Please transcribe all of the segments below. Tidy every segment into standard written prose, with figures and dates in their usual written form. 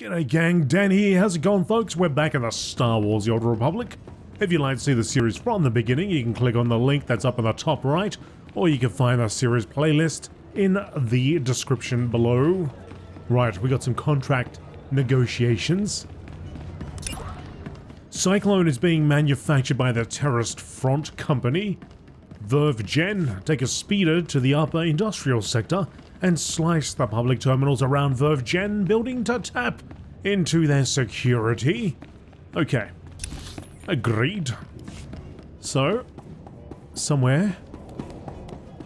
G'day gang, Dan here. How's it going, folks? We're back in the Star Wars: The Old Republic. If you'd like to see the series from the beginning, you can click on the link that's up in the top right, or you can find the series playlist in the description below. Right, we got some contract negotiations. Cyclone is being manufactured by the terrorist front company Verve Gen. Take a speeder to the upper industrial sector and slice the public terminals around Verve Gen building to tap into their security. Okay. Agreed. So, somewhere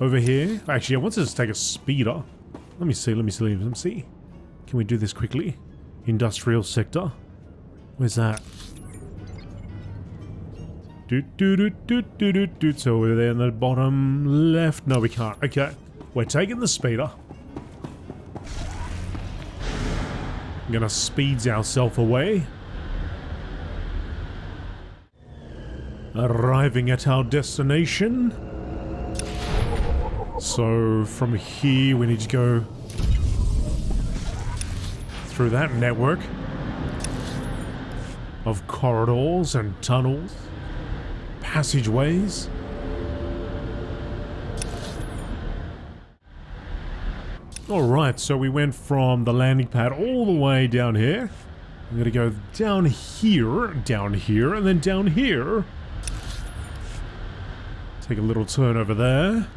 over here. Actually, I want to just take a speeder. Let me see. Can we do this quickly? Industrial sector. Where's that? So over there in the bottom left. No, we can't. Okay. We're taking the speeder. I'm gonna speeds ourselves away. Arriving at our destination. So from here we need to go through that network of corridors and tunnels, passageways. Alright, so we went from the landing pad all the way down here. I'm gonna go down here, and then down here. Take a little turn over there.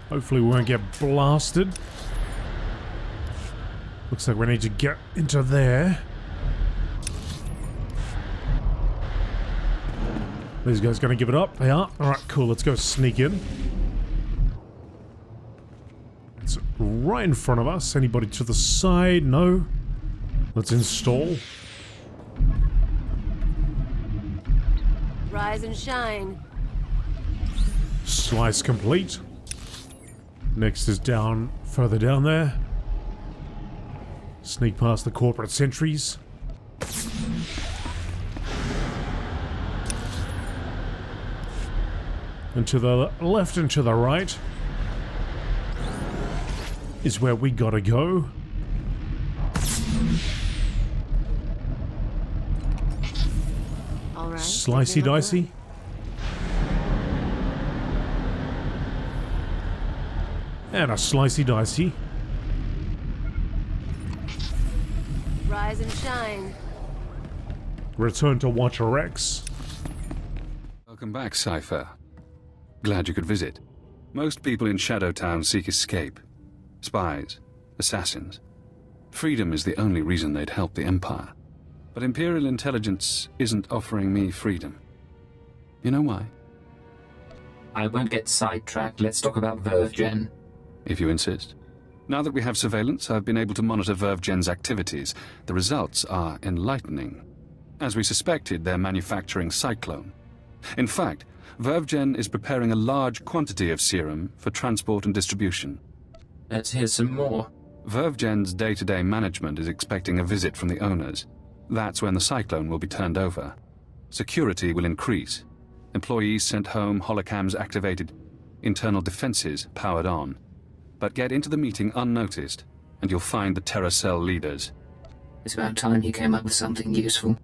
Hopefully we won't get blasted. Looks like we need to get into there. These guys gonna give it up? They are? Alright, cool. Let's go sneak in. It's right in front of us. Anybody to the side? No. Let's install. Rise and shine. Slice complete. Next is down, further down there. Sneak past the corporate sentries. And to the left and to the right is where we gotta go. All right. Slicey dicey. And a slicey dicey. Rise and shine. Return to Watcher X. Welcome back, Cypher. Glad you could visit. Most people in Shadowtown seek escape. Spies, assassins. Freedom is the only reason they'd help the Empire. But Imperial intelligence isn't offering me freedom. You know why? I won't get sidetracked. Let's talk about Verve Gen. If you insist. Now that we have surveillance, I've been able to monitor Verve Gen's activities. The results are enlightening. As we suspected, they're manufacturing Cyclone. In fact, Verve Gen is preparing a large quantity of serum for transport and distribution. Let's hear some more. Verve Gen's day-to-day management is expecting a visit from the owners. That's when the Cyclone will be turned over. Security will increase. Employees sent home, holocams activated, internal defenses powered on. But get into the meeting unnoticed, and you'll find the Terror Cell leaders. It's about time you came up with something useful.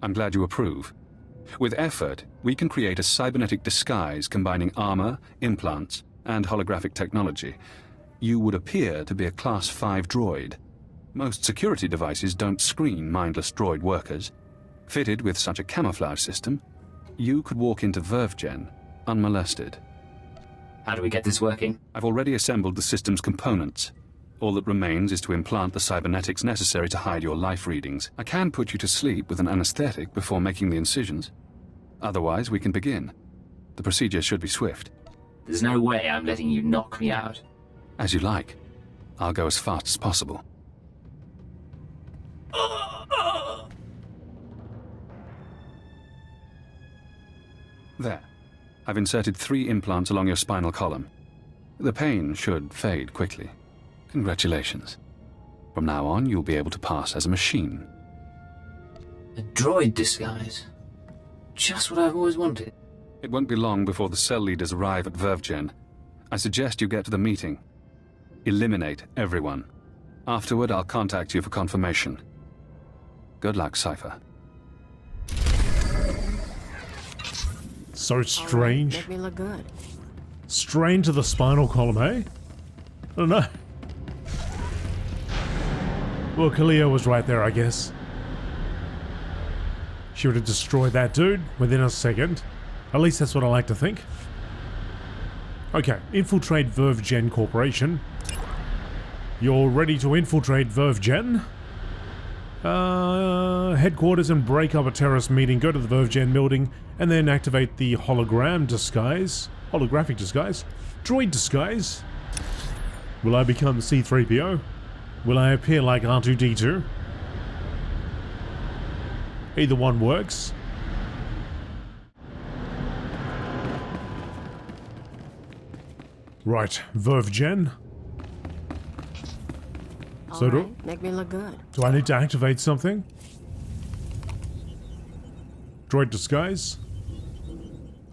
I'm glad you approve. With effort, we can create a cybernetic disguise combining armor, implants, and holographic technology. You would appear to be a Class 5 droid. Most security devices don't screen mindless droid workers. Fitted with such a camouflage system, you could walk into Verve Gen unmolested. How do we get this working? I've already assembled the system's components. All that remains is to implant the cybernetics necessary to hide your life readings. I can put you to sleep with an anesthetic before making the incisions. Otherwise, we can begin. The procedure should be swift. There's no way I'm letting you knock me out. As you like. I'll go as fast as possible. There. I've inserted 3 implants along your spinal column. The pain should fade quickly. Congratulations. From now on, you'll be able to pass as a machine. A droid disguise. Just what I've always wanted. It won't be long before the cell leaders arrive at Verve Gen. I suggest you get to the meeting. Eliminate everyone. Afterward, I'll contact you for confirmation. Good luck, Cypher. So strange. Make me look good. Strain to the spinal column, eh? I don't know. Well, Kalia was right there, I guess. She would have destroyed that dude within a second. At least that's what I like to think. Okay, infiltrate Verve Gen Corporation. You're ready to infiltrate Verve Gen? Headquarters and break up a terrorist meeting. Go to the Verve Gen building and then activate the hologram disguise. Holographic disguise? Droid disguise? Will I become C-3PO? Will I appear like R2-D2? Either one works. Right, Verve Gen. So Alright, make me look good. do I need to activate something? Droid disguise?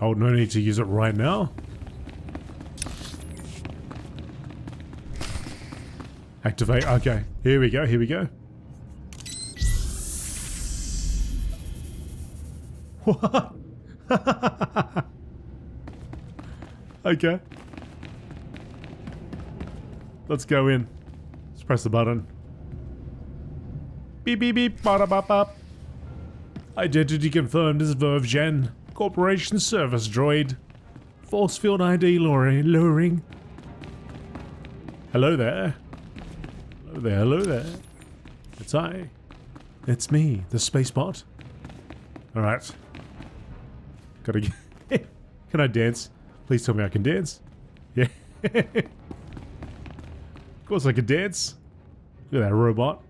Oh, no need to use it right now. Activate, okay. Here we go, here we go. What? Okay. Let's go in. Let's press the button. Beep beep beep, bada bop bop. Identity confirmed as Verve Gen. Corporation service droid. Force field ID luring. Hello there. Hello there, hello there. It's I. It's me, the space bot. Alright. Gotta get... Can I dance? Please tell me I can dance. Yeah. Of course I can dance. Look at that robot.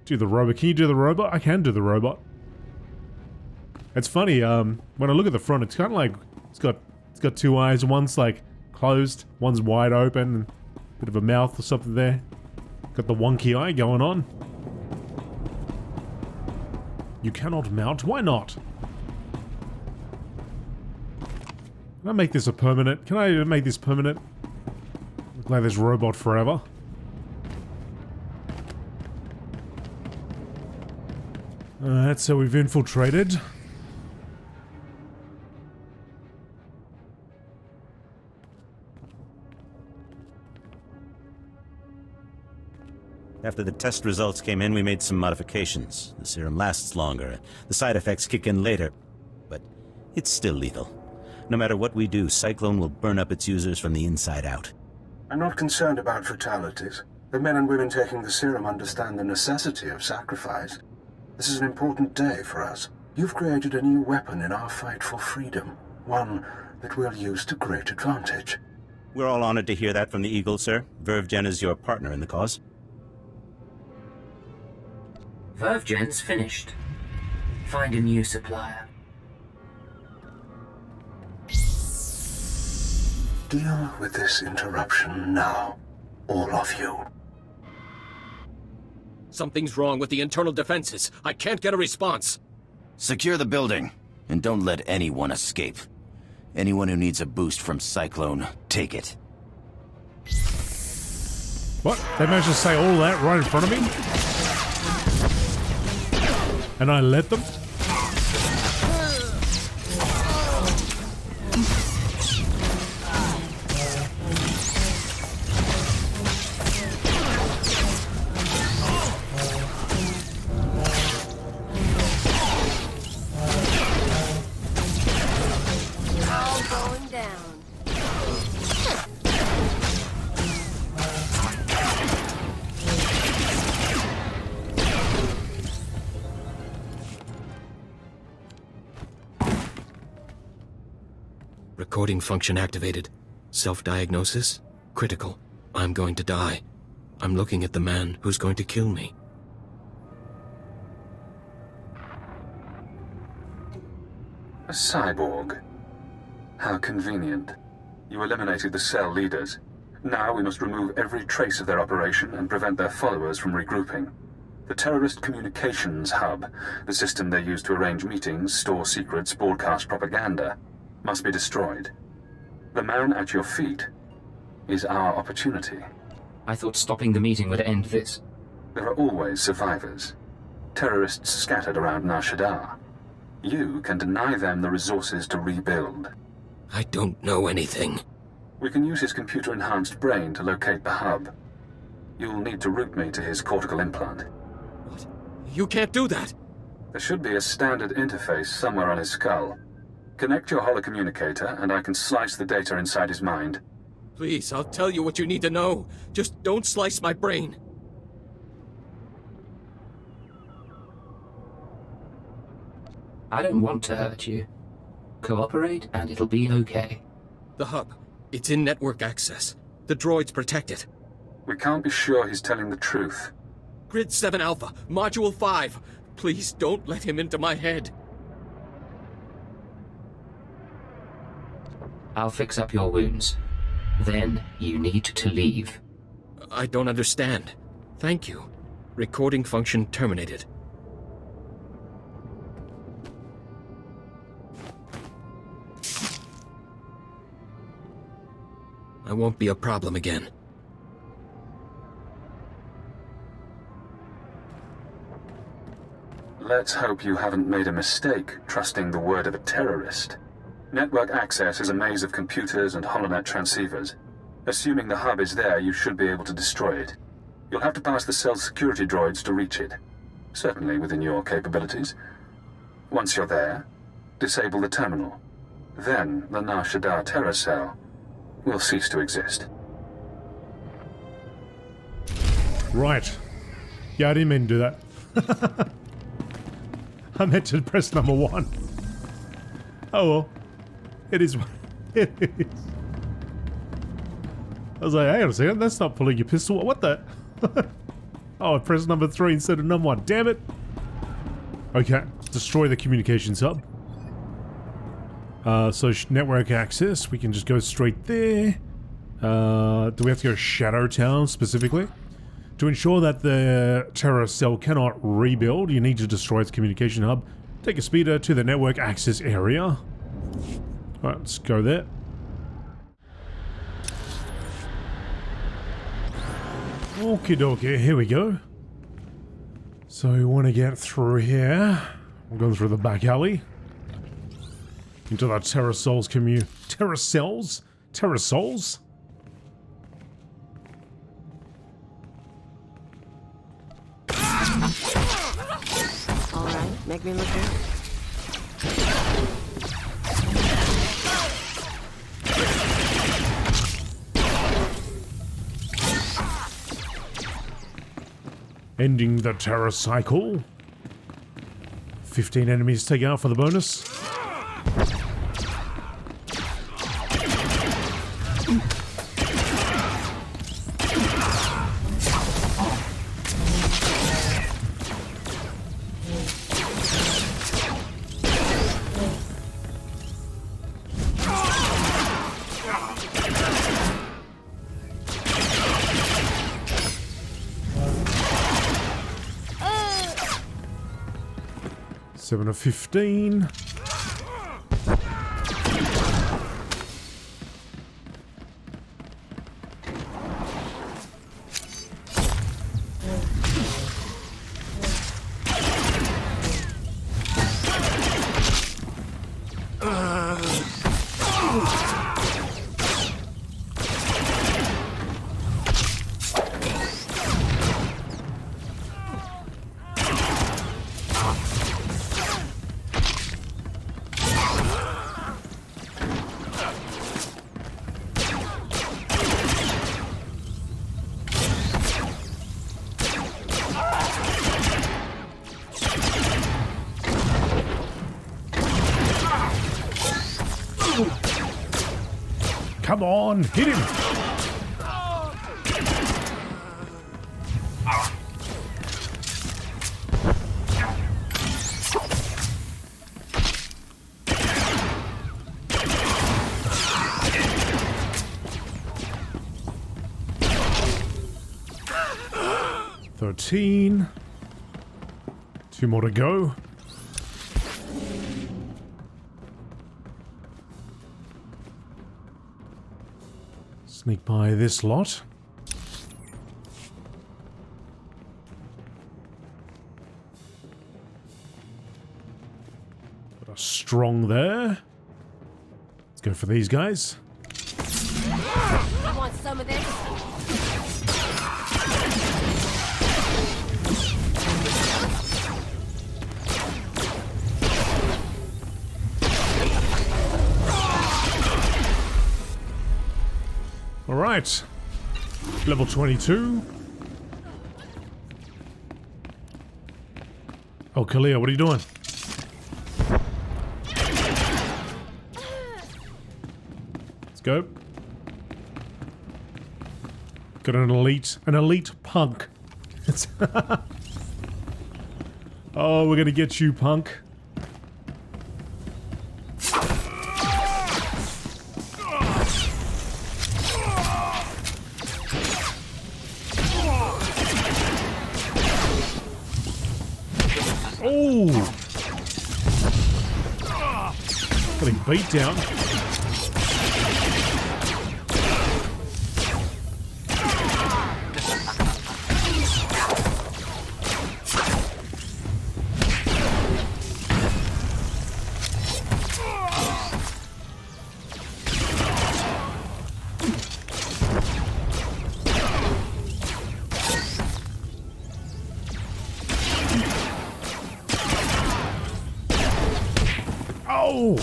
Do the robot. Can you do the robot? I can do the robot. It's funny, when I look at the front, it's kind of like... It's got two eyes. One's like closed. One's wide open. Bit of a mouth or something there. Got the wonky eye going on. You cannot mount? Why not? Can I make this a permanent? Can I make this permanent? Look like this robot forever. Alright, so we've infiltrated. After the test results came in, we made some modifications. The serum lasts longer. The side effects kick in later. But it's still lethal. No matter what we do, Cyclone will burn up its users from the inside out. I'm not concerned about fatalities. The men and women taking the serum understand the necessity of sacrifice. This is an important day for us. You've created a new weapon in our fight for freedom. One that we'll use to great advantage. We're all honored to hear that from the Eagle, sir. Verve Gen is your partner in the cause. Verve Gen's finished. Find a new supplier. Deal with this interruption now. All of you. Something's wrong with the internal defenses. I can't get a response. Secure the building, and don't let anyone escape. Anyone who needs a boost from Cyclone, take it. What? They managed to say all that right in front of me? And I let them? All going down. Recording function activated. Self-diagnosis? Critical. I'm going to die. I'm looking at the man who's going to kill me. A cyborg. How convenient. You eliminated the cell leaders. Now we must remove every trace of their operation and prevent their followers from regrouping. The terrorist communications hub, the system they use to arrange meetings, store secrets, broadcast propaganda, must be destroyed. The man at your feet, is our opportunity. I thought stopping the meeting would end this. There are always survivors. Terrorists scattered around Nar Shaddaa. You can deny them the resources to rebuild. I don't know anything. We can use his computer-enhanced brain to locate the hub. You'll need to route me to his cortical implant. What? You can't do that! There should be a standard interface somewhere on his skull. Connect your holocommunicator, and I can slice the data inside his mind. Please, I'll tell you what you need to know. Just don't slice my brain. I don't want to hurt you. Cooperate and it'll be okay. The hub. It's in network access. The droids protect it. We can't be sure he's telling the truth. Grid 7 Alpha, Module 5. Please don't let him into my head. I'll fix up your wounds. Then you need to leave. I don't understand. Thank you. Recording function terminated. I won't be a problem again. Let's hope you haven't made a mistake trusting the word of a terrorist. Network access is a maze of computers and holonet transceivers. Assuming the hub is there, you should be able to destroy it. You'll have to pass the cell's security droids to reach it. Certainly within your capabilities. Once you're there, disable the terminal. Then the Nar Shaddaa terror cell will cease to exist. Right. Yeah, I didn't mean to do that. I meant to press number 1. Oh well. It is what it is. I was like, hang on a second, that's not pulling your pistol. What the? Oh, I pressed number 3 instead of number 1. Damn it. Okay, destroy the communications hub. So network access, we can just go straight there. Do we have to go Shadow Town specifically? To ensure that the terror cell cannot rebuild, you need to destroy its communication hub. Take a speeder to the network access area. Alright, let's go there. Okie dokie, here we go. So we want to get through here. We're going through the back alley. Into the Terra Souls Terra Cells? Terra Souls? Alright, make me look good. Ending the terror cycle. 15 enemies to take out for the bonus. Seven of 15. Come on, hit him! $13. 2 more to go. Sneak by this lot. Got a strong there. Let's go for these guys. You want some of this? All right. Level 22. Oh, Kalia, what are you doing? Let's go. Got an elite punk. Oh, we're gonna get you, punk. Oh! Getting beat down. Oh!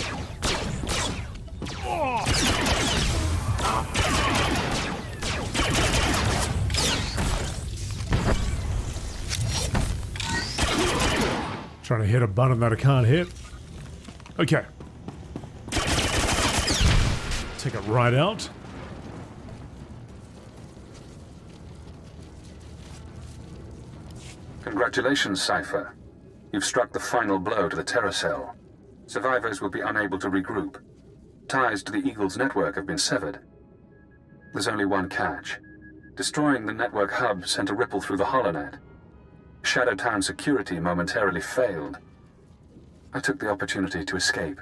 Trying to hit a button that I can't hit. Okay. Take it right out. Congratulations, Cypher. You've struck the final blow to the Terror Cell. Survivors will be unable to regroup. Ties to the Eagle's network have been severed. There's only one catch. Destroying the network hub sent a ripple through the holonet. Shadowtown security momentarily failed. I took the opportunity to escape.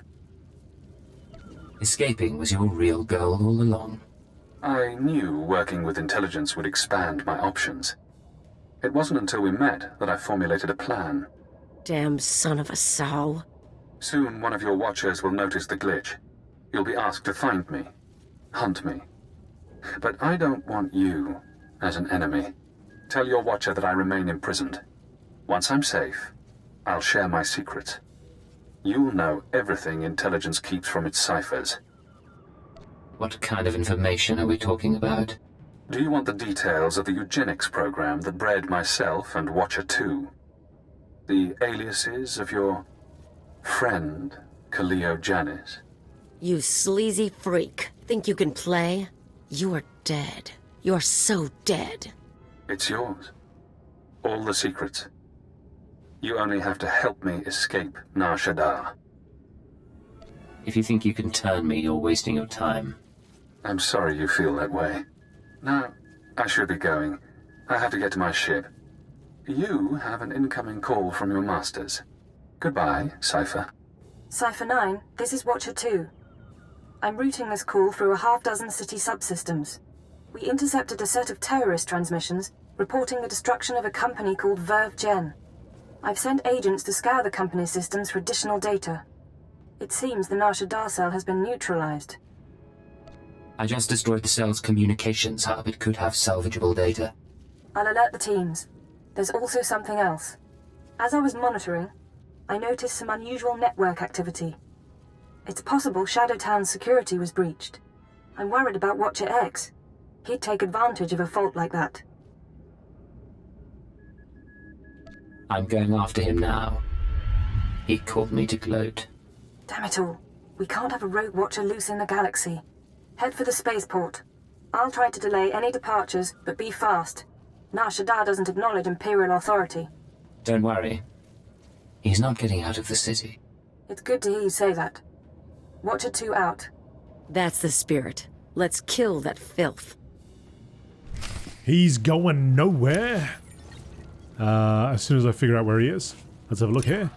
Escaping was your real goal all along. I knew working with intelligence would expand my options. It wasn't until we met that I formulated a plan. Damn son of a sow. Soon one of your watchers will notice the glitch. You'll be asked to find me, hunt me. But I don't want you as an enemy. Tell your watcher that I remain imprisoned. Once I'm safe, I'll share my secrets. You'll know everything intelligence keeps from its ciphers. What kind of information are we talking about? Do you want the details of the eugenics program that bred myself and Watcher 2? The aliases of your friend, Kaleo Janice? You sleazy freak. Think you can play? You are dead. You're so dead. It's yours. All the secrets. You only have to help me escape Nar Shaddaa. If you think you can turn me, you're wasting your time. I'm sorry you feel that way. Now, I should be going. I have to get to my ship. You have an incoming call from your masters. Goodbye, Cypher. Cypher 9, this is Watcher 2. I'm routing this call through a half-dozen city subsystems. We intercepted a set of terrorist transmissions reporting the destruction of a company called Verve Gen. I've sent agents to scour the company's systems for additional data. It seems the Nar Shaddaa cell has been neutralized. I just destroyed the cell's communications hub. It could have salvageable data. I'll alert the teams. There's also something else. As I was monitoring, I noticed some unusual network activity. It's possible Shadowtown's security was breached. I'm worried about Watcher X. He'd take advantage of a fault like that. I'm going after him now. He called me to gloat. Damn it all. We can't have a rogue Watcher loose in the galaxy. Head for the spaceport. I'll try to delay any departures, but be fast. Nar Shaddaa doesn't acknowledge Imperial authority. Don't worry. He's not getting out of the city. It's good to hear you say that. Watcher 2 out. That's the spirit. Let's kill that filth. He's going nowhere. As soon as I figure out where he is. Let's have a look here.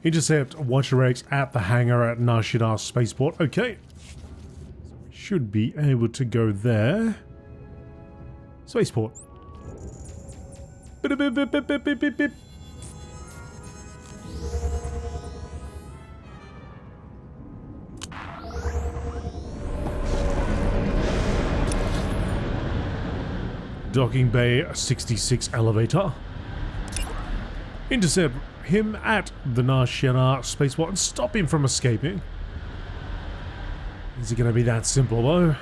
Intercept Watcher X at the hangar at Nar Shaddaa spaceport. Okay. So we should be able to go there. Spaceport. Bip, bip, bip, bip, bip, bip, bip, bip. Docking Bay 66 elevator. Intercept him at the Nashina spaceport and stop him from escaping. Is it going to be that simple though?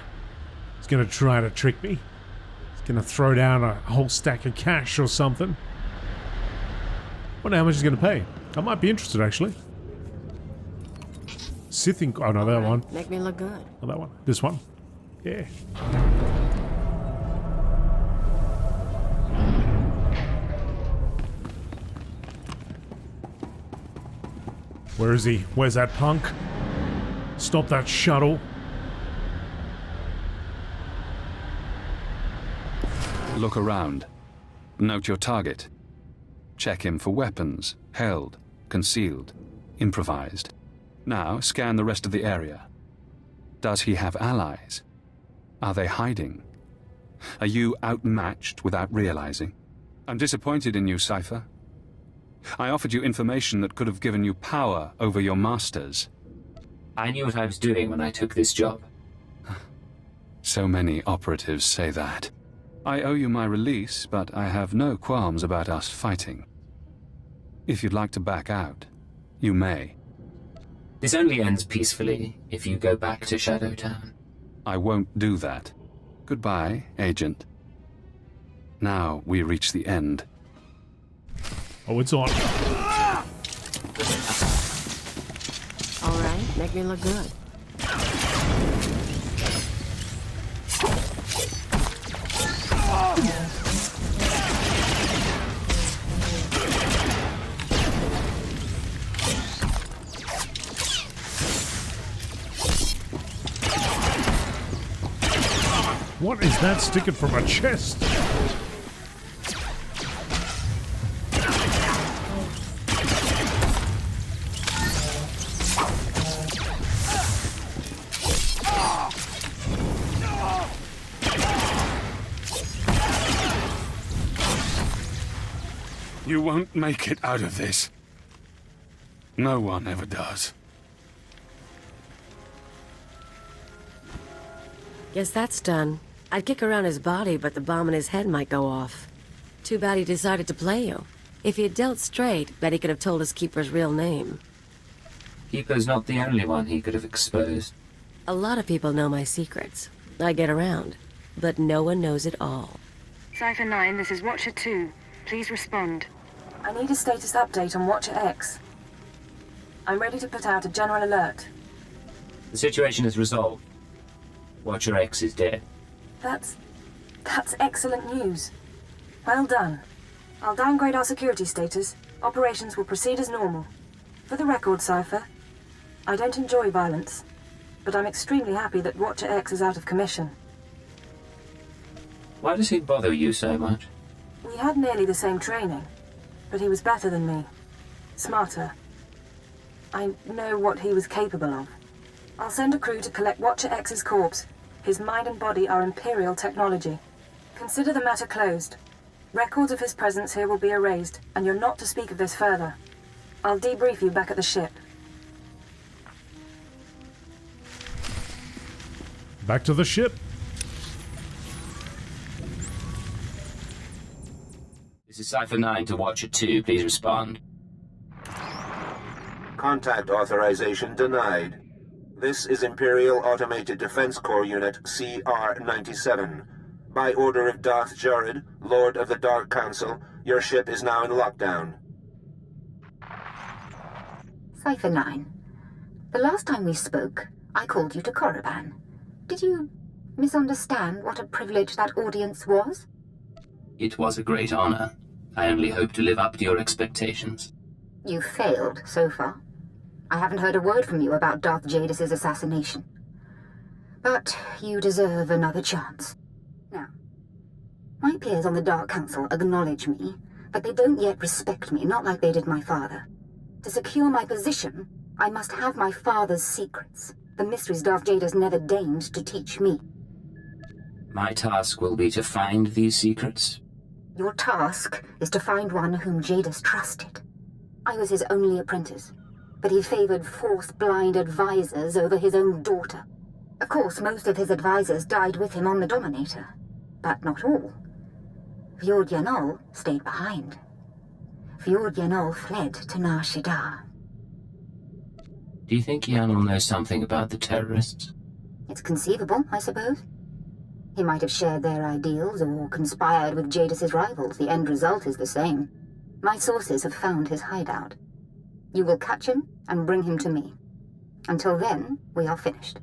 He's going to try to trick me. He's going to throw down a whole stack of cash or something. Wonder how much he's going to pay. I might be interested actually. Sith Inc. Oh no, that one. Make me look good. Oh, that one. This one. Yeah. Where is he? Where's that punk? Stop that shuttle. Look around. Note your target. Check him for weapons, held, concealed, improvised. Now scan the rest of the area. Does he have allies? Are they hiding? Are you outmatched without realizing? I'm disappointed in you, Cypher. I offered you information that could have given you power over your masters. I knew what I was doing when I took this job. So many operatives say that. I owe you my release, but I have no qualms about us fighting. If you'd like to back out, you may. This only ends peacefully if you go back to Shadow Town. I won't do that. Goodbye, Agent. Now we reach the end. Oh, it's on. All right, make me look good. What is that sticking from a chest? You won't make it out of this. No one ever does. Guess that's done. I'd kick around his body, but the bomb in his head might go off. Too bad he decided to play you. If he had dealt straight, bet he could have told his keeper's real name. Keeper's not the only one he could have exposed. A lot of people know my secrets. I get around, but no one knows it all. Cypher 9, this is Watcher 2. Please respond. I need a status update on Watcher X. I'm ready to put out a general alert. The situation is resolved. Watcher X is dead. That's excellent news. Well done. I'll downgrade our security status. Operations will proceed as normal. For the record, Cypher, I don't enjoy violence, but I'm extremely happy that Watcher X is out of commission. Why does he bother you so much? We had nearly the same training, but he was better than me. Smarter. I know what he was capable of. I'll send a crew to collect Watcher X's corpse. His mind and body are Imperial technology. Consider the matter closed. Records of his presence here will be erased, and you're not to speak of this further. I'll debrief you back at the ship. Back to the ship. This is Cypher 9 to Watcher 2. Please respond. Contact authorization denied. This is Imperial Automated Defense Corps Unit CR-97. By order of Darth Droid, Lord of the Dark Council, your ship is now in lockdown. Cypher 9. The last time we spoke, I called you to Korriban. Did you misunderstand what a privilege that audience was? It was a great honor. I only hope to live up to your expectations. You failed so far. I haven't heard a word from you about Darth Jadis's assassination. But you deserve another chance. Now, my peers on the Dark Council acknowledge me, but they don't yet respect me, not like they did my father. To secure my position, I must have my father's secrets, the mysteries Darth Jadis never deigned to teach me. My task will be to find these secrets? Your task is to find one whom Jadis trusted. I was his only apprentice, but he favored Force-blind advisors over his own daughter. Of course, most of his advisors died with him on the Dominator, but not all. Fjord Yanol stayed behind. Fjord Yanol fled to Nar Shaddaa. Do you think Yanol knows something about the terrorists? It's conceivable, I suppose. He might have shared their ideals or conspired with Jadis's rivals. The end result is the same. My sources have found his hideout. You will catch him and bring him to me. Until then, we are finished.